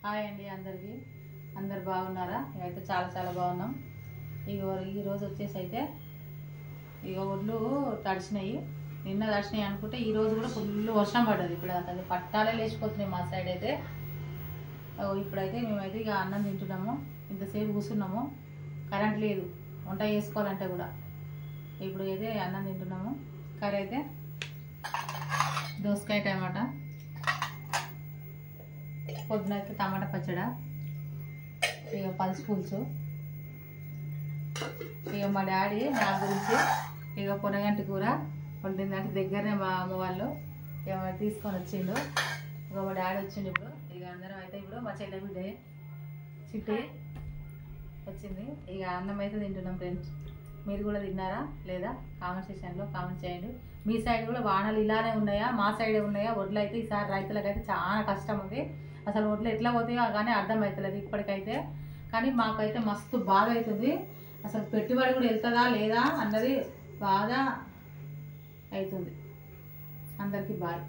Hi అండి అందరికీ. అందరు బాగున్నారా? మేమైతే చాలా చాలా బాగున్నాం. ఈరోజు వచ్చేసి అయితే ఒడ్లు తడిచినాయి. నిన్న తడిచినాయి అనుకుంటే ఈరోజు కూడా ఫుల్ వర్షం పడ్డది. ఇప్పుడు అసలు పట్టాలే లేచిపోతున్నాయి మా సైడ్ అయితే. ఇప్పుడైతే మేమైతే ఇక అన్నం తింటున్నాము. ఇంతసేపు కూర్చున్నాము, కరెంట్ లేదు వంట చేసుకోవాలంటే కూడా. ఇప్పుడు అయితే అన్నం తింటున్నాము. కర్రీ అయితే దోసకాయ టమాటా, పొద్దున అయితే టమాటా పచ్చడి, ఇక పల్స్ పులుసు. ఇక మా డాడీ నా గురించి ఇక పొనగంటి కూర వండిందంటే దగ్గరనే మా అమ్మ వాళ్ళు ఇక తీసుకొని వచ్చిండు. ఇక మా డాడీ వచ్చిండు. ఇప్పుడు ఇక అందరం అయితే ఇప్పుడు మా చెల్లె బిడ్డ చిట్టి వచ్చింది. ఇక అన్నం అయితే తింటున్నాం ఫ్రెండ్స్. మీరు కూడా తిన్నారా లేదా కామెంట్ సెక్షన్లో కామెంట్ చేయండి. మీ సైడ్ కూడా వానలు ఇలానే ఉన్నాయా, మా సైడే ఉన్నాయా? వడ్లు అయితే ఈసారి రైతులకైతే చాలా కష్టం ఉంది. అసలు వడ్లు ఎట్లా పోతాయో కానీ అర్థం అవుతలేదు ఇప్పటికైతే. కానీ మాకైతే మస్తు బాధ అవుతుంది. అసలు పెట్టుబడి కూడా వెళ్తుందా లేదా అన్నది బాధ అవుతుంది. అందరికీ బాయ్.